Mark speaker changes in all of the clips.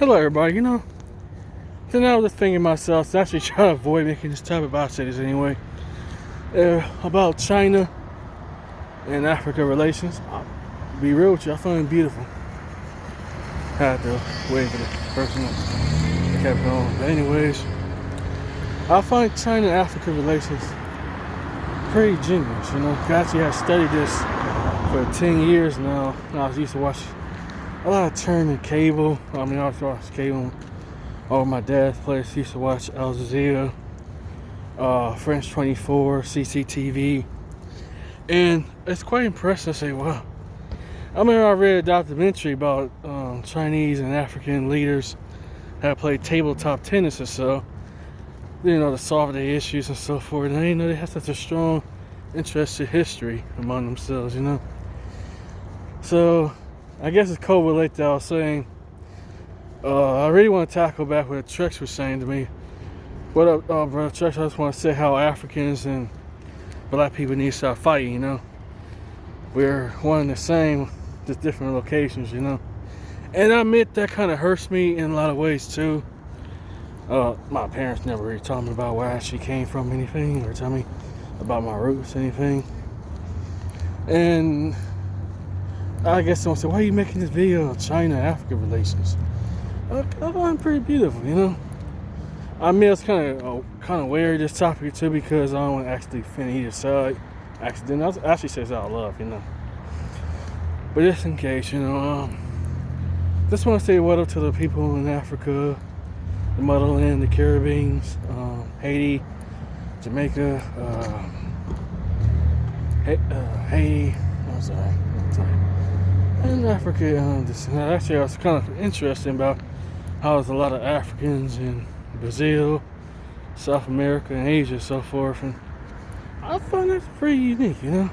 Speaker 1: Hello everybody, then I was just thinking myself, actually trying to avoid making this topic, but I say this anyway, about China and Africa relations. I'll be real with you, I find it beautiful. I had to wait for the person that kept going. But anyways, I find China and Africa relations pretty genius, Actually, I studied this for 10 years now. I was used to watch a lot of turning cable. I used to watch cable over my dad's place. Used to watch Al Jazeera, French 24, CCTV. And it's quite impressive to say, wow. I remember I read a documentary about Chinese and African leaders that played tabletop tennis or so, to solve their issues and so forth. And I didn't know they had such a strong, interesting history among themselves, So, I guess it's correlated that I was saying, I really want to tackle back what Trex was saying to me. What up, brother Trex? I just want to say how Africans and black people need to start fighting, We're one and the same, just different locations, And I admit that kind of hurts me in a lot of ways too. My parents never really told me about where I actually came from, anything, or tell me about my roots, anything. And I guess someone said, why are you making this video on China-Africa relations? I find it pretty beautiful, I mean, it's kind of weird, this topic too, because I don't want to actually offend either side. Accidentally, I actually says out of love, But just in case, just want to say what up to the people in Africa, the motherland, the Caribbean, Haiti, Jamaica, Haiti. I'm sorry. In Africa, actually, I was kind of interested about how there's a lot of Africans in Brazil, South America, and Asia, and so forth, and I find that's pretty unique, The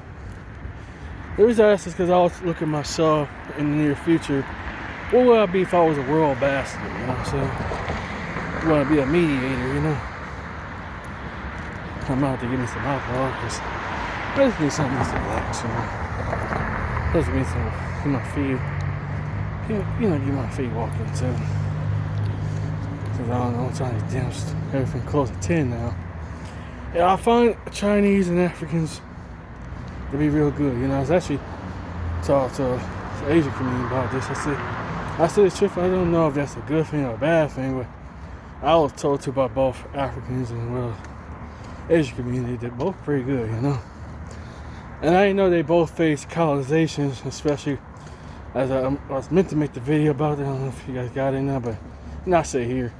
Speaker 1: reason I asked is because I was looking at myself in the near future. What would I be if I was a world ambassador? So I want to be a mediator, I'm about to give me some alcohol because I just need something to relax, Just need some. Get my feet, get my feet walking too. Cause I don't know, I'm trying to dance everything close to 10 now. Yeah, I find Chinese and Africans to be real good. I was actually talking to the Asian community about this. I said the truth, I don't know if that's a good thing or a bad thing, but I was told to about both Africans and Asian community. They're both pretty good, And I didn't know they both faced colonizations, especially as I was meant to make the video about it. I don't know if you guys got it now, but not say here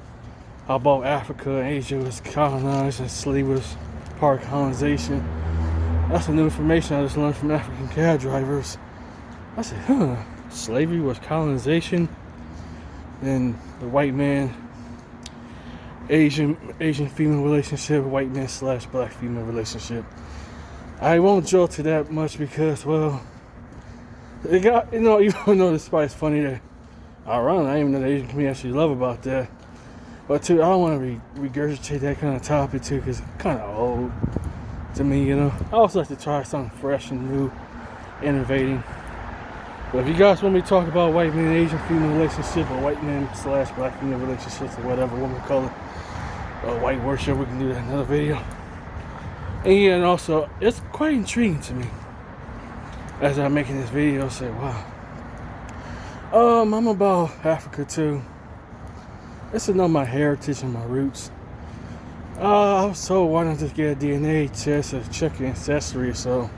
Speaker 1: how both Africa and Asia was colonized and slavery was part of colonization. That's some new information I just learned from African cab drivers. I said, slavery was colonization, and the white man, Asian female relationship, white man / black female relationship. I won't drill to that much because, they got, even though this is funny that I didn't even know the Asian community actually love about that. But too, I don't want to regurgitate that kind of topic too, because it's kind of old to me, I also like to try something fresh and new, innovating. But if you guys want me to talk about white man Asian female relationship, or white man / black female relationships, or whatever women call it, or white worship, we can do that in another video. And also, it's quite intriguing to me as I'm making this video. Say, wow. I'm about Africa too. It's to know my heritage and my roots. I was told, why not just get a DNA test or check your ancestry? So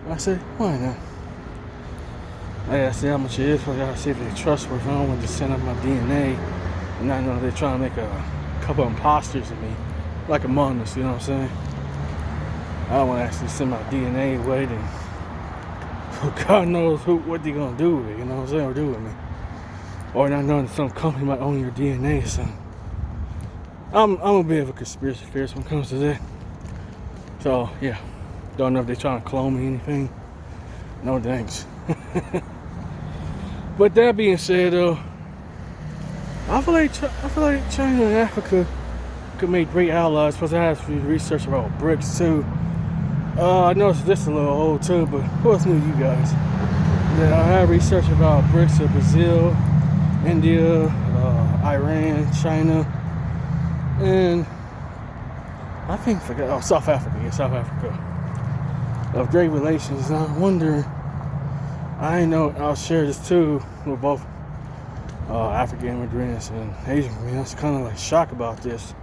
Speaker 1: I said, why not? I gotta see how much it is. I gotta see if they're trustworthy. I don't want to send up my DNA and I know they're trying to make a couple of imposters of me, like Among Us. You know what I'm saying? I don't want to actually send my DNA away, then God knows what they're going to do with it, or do with me. Or not knowing that some company might own your DNA, so. I'm a bit of a conspiracy theorist when it comes to that. So, yeah. Don't know if they're trying to clone me or anything. No thanks. But that being said, though, I feel like China and Africa could make great allies. Plus, I have some research about BRIICS, too. I know this is a little old too, but what's new, you guys? I have research about BRIICS of Brazil, India, Iran, China, and I think South Africa. Yeah, South Africa. Of great relations. And I wonder, I know I'll share this too with both African immigrants and Asian immigrants. Kind of like shocked about this.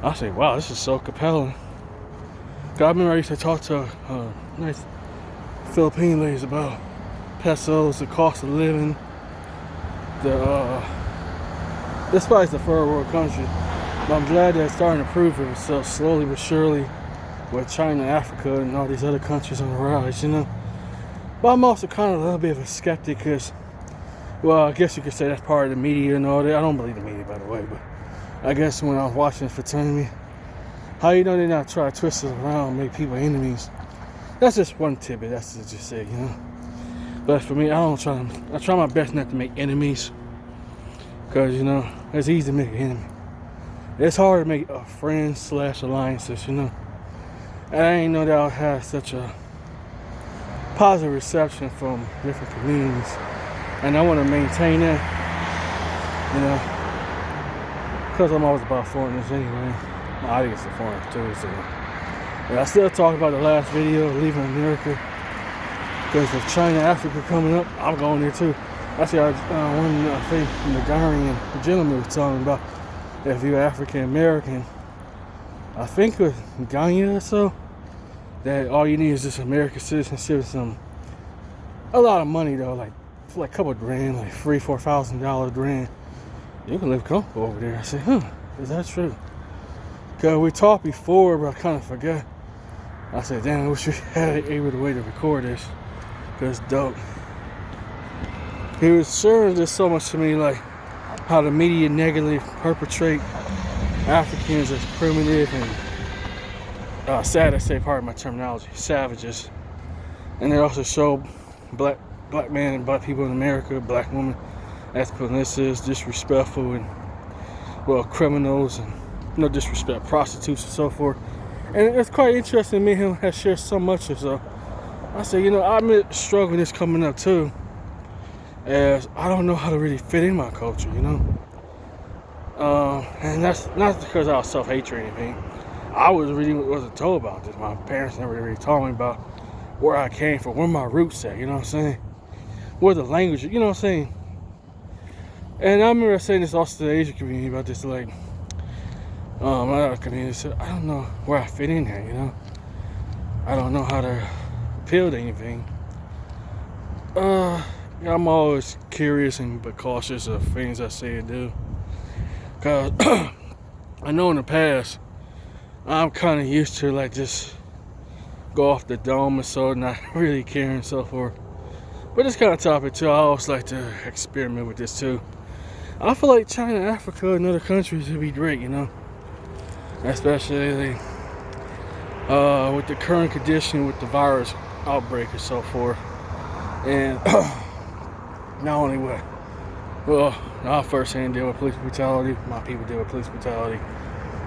Speaker 1: I say, wow, this is so compelling. I remember I used to talk to nice Philippine ladies about pesos, the cost of living. This probably is the third world country, but I'm glad that it's starting to prove it itself slowly but surely with China, Africa, and all these other countries on the rise, you know. But I'm also kind of a little bit of a skeptic because, well, I guess you could say that's part of the media and all that. I don't believe the media, by the way, but I guess when I was watching fraternity, how you know they not try to twist it around and make people enemies. That's just one tidbit, that's just it, you know. But for me, I try my best not to make enemies. Because, you know, it's easy to make an enemy. It's hard to make friends / alliances, you know. And I didn't know that I would have such a positive reception from different communities. And I want to maintain that, you know. Because I'm always about foreigners anyway. My audience is foreign too, so. And I still talk about the last video, leaving America. Because of China, Africa coming up, I'm going there too. Actually, I think the Ghanaian gentleman was talking about if you're African American, I think with Ghana or so, that all you need is just American citizenship and a lot of money though, like a couple of grand, like $3,000-4,000 grand. You can live comfortable over there. I said, is that true? Because we talked before, but I kind of forgot. I said, damn, I wish we had a way to record this. Because it's dope. He was sharing this so much to me, like how the media negatively perpetrate Africans as primitive and sad to say, part of my terminology, savages. And they also show black men and black people in America, black women, as pernicious, disrespectful, and well, criminals, and no disrespect, prostitutes and so forth. And it's quite interesting. Me and him have shared so much, and so I said, you know, I'm struggling this coming up too, as I don't know how to really fit in my culture, you know. And that's not because I was self-hatred or anything. I wasn't told about this. My parents never really told me about where I came from, where my roots at, you know what I'm saying? Where the language, you know what I'm saying? And I remember saying this also to the Asian community about this, like, other community said, I don't know where I fit in at, you know? I don't know how to appeal to anything. I'm always curious but cautious of things I say and do. Cause I know in the past, I'm kind of used to like just go off the dome and so not really caring and so forth. But this kind of topic too, I always like to experiment with this too. I feel like China, Africa, and other countries would be great, you know. Especially with the current condition with the virus outbreak and so forth. And not only what, well, I firsthand deal with police brutality. My people deal with police brutality,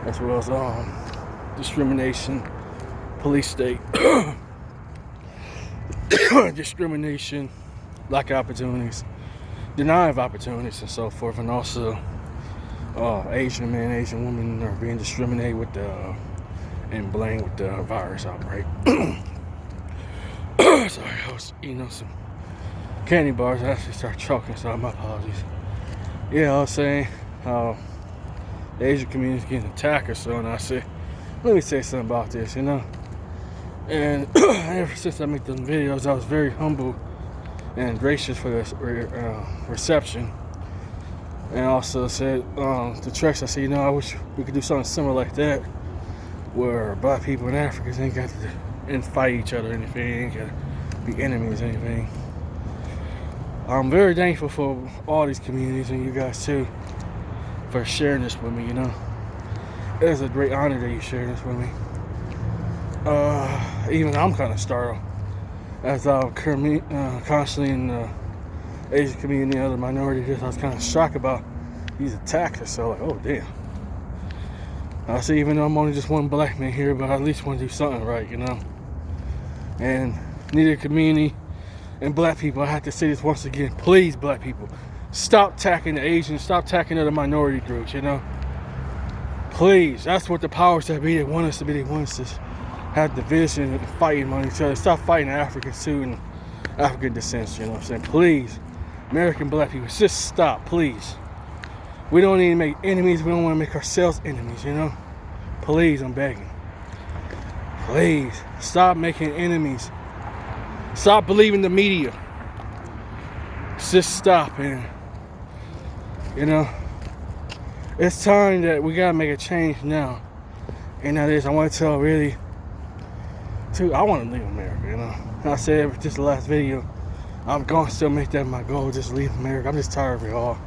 Speaker 1: as well as discrimination, police state, discrimination, lack of opportunities, denial of opportunities, and so forth, and also Asian men, Asian women are being discriminated with and blamed with the virus outbreak. Sorry, I was eating on some candy bars. I actually started choking, so my apologies. Yeah, I was saying how the Asian community is getting attacked or so, and I said, let me say something about this, you know. And ever since I make those videos, I was very humble and gracious for this reception. And also said to Trex, I said, you know, I wish we could do something similar like that, where black people and Africans ain't got to fight each other or anything, ain't got to be enemies or anything. I'm very thankful for all these communities and you guys too for sharing this with me, you know. It is a great honor that you share this with me. Even I'm kind of startled as I'm constantly in the Asian community and other minorities. I was kind of shocked about these attacks. So like, oh damn. I see, even though I'm only just one black man here, but I at least want to do something right, you know. And neither community and black people, I have to say this once again, please, black people, Stop attacking the Asians. Stop attacking other minority groups, you know. Please, that's what the powers that be, they want us to be. They want us to have division and fighting among each other. Stop fighting Africans too and African descent, you know what I'm saying? Please, American black people, just stop, please. We don't need to make enemies. We don't want to make ourselves enemies, you know? Please, I'm begging. Please, stop making enemies. Stop believing the media. Just stop, and you know, it's time that we gotta make a change now. And that is, I want to tell really, I want to leave America, you know. I said just the last video, I'm gonna still make that my goal, just leave America. I'm just tired of it all.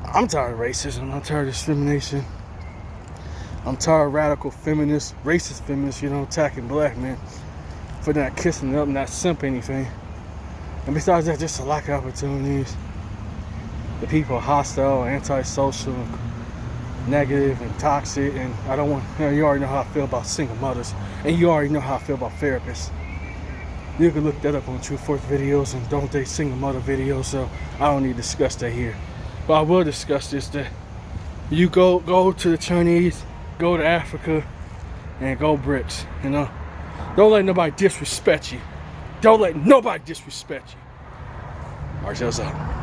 Speaker 1: I'm tired of racism. I'm tired of discrimination. I'm tired of radical feminists, racist feminists, you know, attacking black men for not kissing up, not simping anything. And besides that, just a lack of opportunities. The people are hostile, antisocial, negative, and toxic. And I don't want, you know, you already know how I feel about single mothers. And you already know how I feel about therapists. You can look that up on True Force videos and Don't Date Single Mother videos, so I don't need to discuss that here. But I will discuss this, that you go to the Chinese, go to Africa, and go BRIICS, you know. Don't let nobody disrespect you. Don't let nobody disrespect you. Marcel's out.